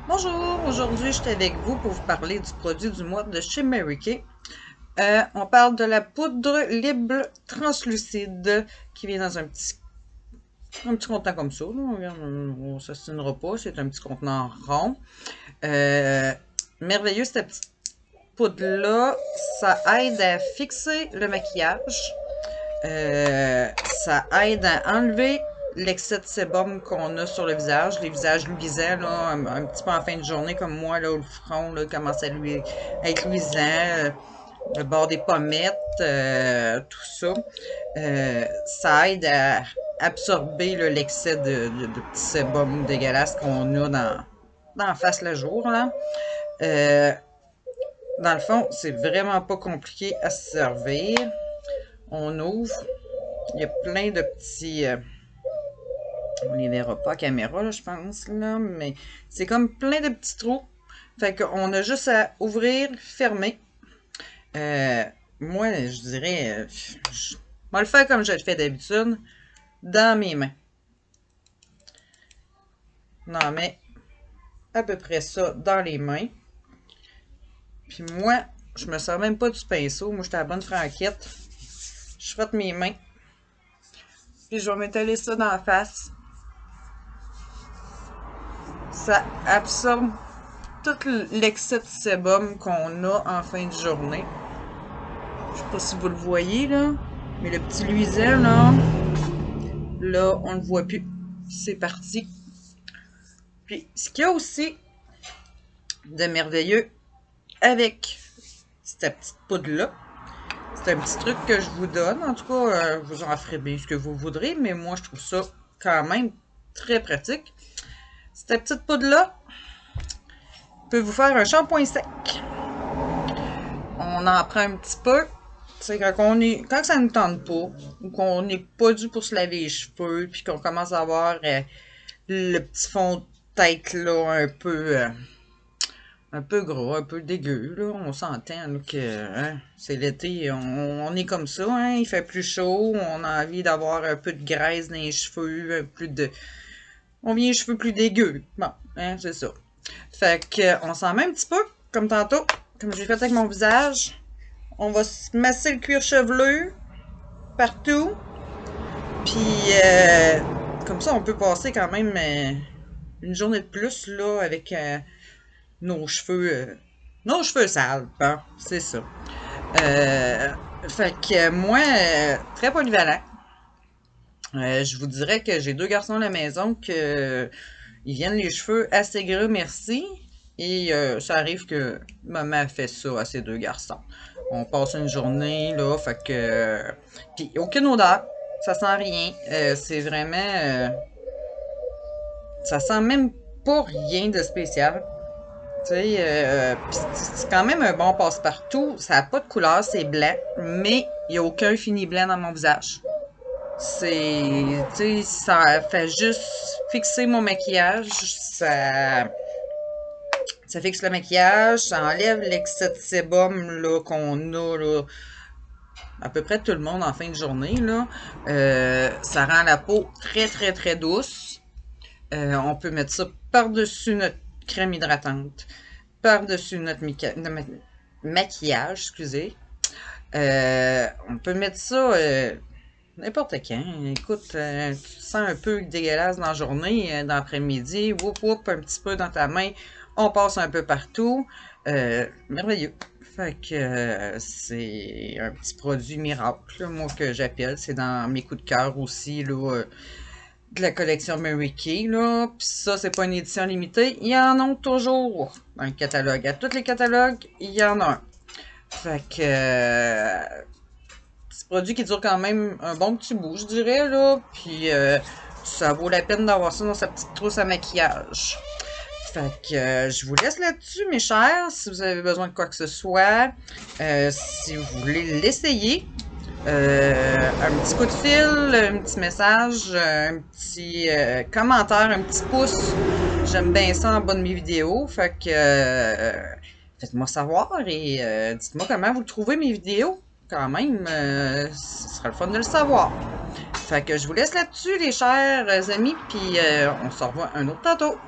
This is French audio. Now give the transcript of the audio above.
Bonjour, aujourd'hui je suis avec vous pour vous parler du produit du mois de chez Mary Kay. On parle de la poudre libre translucide qui vient dans un petit contenant comme ça. Là. Regarde, on s'assinera pas, c'est un petit contenant rond. Euh, Merveilleux cette petite poudre-là, ça aide à fixer le maquillage. Euh, Ça aide à enlever l'excès de sébum qu'on a sur le visage, les visages luisants, là, un petit peu en fin de journée, comme moi, là, où le front là, commence à être luisant, le bord des pommettes, tout ça. Ça aide à absorber l'excès de petits sébum dégueulasses qu'on a dans la face le jour. Là. Euh, Dans le fond, c'est vraiment pas compliqué à se servir. On ouvre, il y a plein de petits... on les verra pas à caméra, là, je pense, là, mais c'est comme plein de petits trous. Fait qu'on a juste à ouvrir, fermer. Euh, Moi, je dirais, je vais le faire comme je le fais d'habitude, dans mes mains. On en met à peu près ça dans les mains. Puis moi, je me sers même pas du pinceau. Moi, j'étais à la bonne franquette. Je frotte mes mains. Puis je vais m'étaler ça dans la face. Ça absorbe tout l'excès de sébum qu'on a en fin de journée. Je sais pas si vous le voyez, là. Mais le petit luisant, là, on le voit plus. C'est parti. Puis, ce qu'il y a aussi de merveilleux avec cette petite poudre-là, c'est un petit truc que je vous donne. En tout cas, vous en ferez bien ce que vous voudrez, mais moi, je trouve ça quand même très pratique. Cette petite poudre-là peut vous faire un shampoing sec. On en prend un petit peu. C'est quand ça ne nous tente pas, ou qu'on n'est pas dû pour se laver les cheveux, puis qu'on commence à avoir le petit fond de tête là un peu gros, un peu dégueu là. On s'entend là, que hein, c'est l'été, on est comme ça, hein, il fait plus chaud, on a envie d'avoir un peu de graisse dans les cheveux, on vient les cheveux plus dégueux. Bon, hein, c'est ça. Fait que on s'en met un petit peu, comme tantôt, comme j'ai fait avec mon visage. On va se masser le cuir chevelu partout. Puis, comme ça, on peut passer quand même une journée de plus là avec nos cheveux, nos cheveux sales. Hein, c'est ça. Euh, Fait que moi, très polyvalent. Je vous dirais que j'ai deux garçons à la maison que ils viennent les cheveux assez gras, merci. Et ça arrive que maman fait ça à ses deux garçons. On passe une journée, là, fait que... Puis aucune odeur, ça sent rien. C'est vraiment... ça sent même pas rien de spécial. Tu sais, c'est quand même un bon passe-partout. Ça n'a pas de couleur, c'est blanc, mais il n'y a aucun fini blanc dans mon visage. C'est, tu sais, ça fait juste fixer mon maquillage, ça fixe le maquillage, ça enlève l'excès de sébum là qu'on a là, à peu près tout le monde en fin de journée là. Ça rend la peau très très très douce. On peut mettre ça par-dessus notre crème hydratante, par-dessus notre maquillage, excusez. On peut mettre ça n'importe quand. Écoute, tu te sens un peu dégueulasse dans la journée, dans l'après-midi, whoop whoop, un petit peu dans ta main, on passe un peu partout. Merveilleux. Fait que c'est un petit produit miracle, là, moi, que j'appelle. C'est dans mes coups de cœur aussi, là, de la collection Mary Kay, là. Puis ça, c'est pas une édition limitée. Il y en a toujours dans le catalogue. À tous les catalogues, il y en a un. Fait que petit produit qui dure quand même un bon petit bout, je dirais, là. Puis ça vaut la peine d'avoir ça dans sa petite trousse à maquillage. Fait que je vous laisse là-dessus, mes chers. Si vous avez besoin de quoi que ce soit, si vous voulez l'essayer, un petit coup de fil, un petit message, un petit commentaire, un petit pouce. J'aime bien ça en bas de mes vidéos. Fait que faites-moi savoir et dites-moi comment vous trouvez mes vidéos. Quand même, ce sera le fun de le savoir. Fait que je vous laisse là-dessus, les chers amis, puis on se revoit un autre tantôt.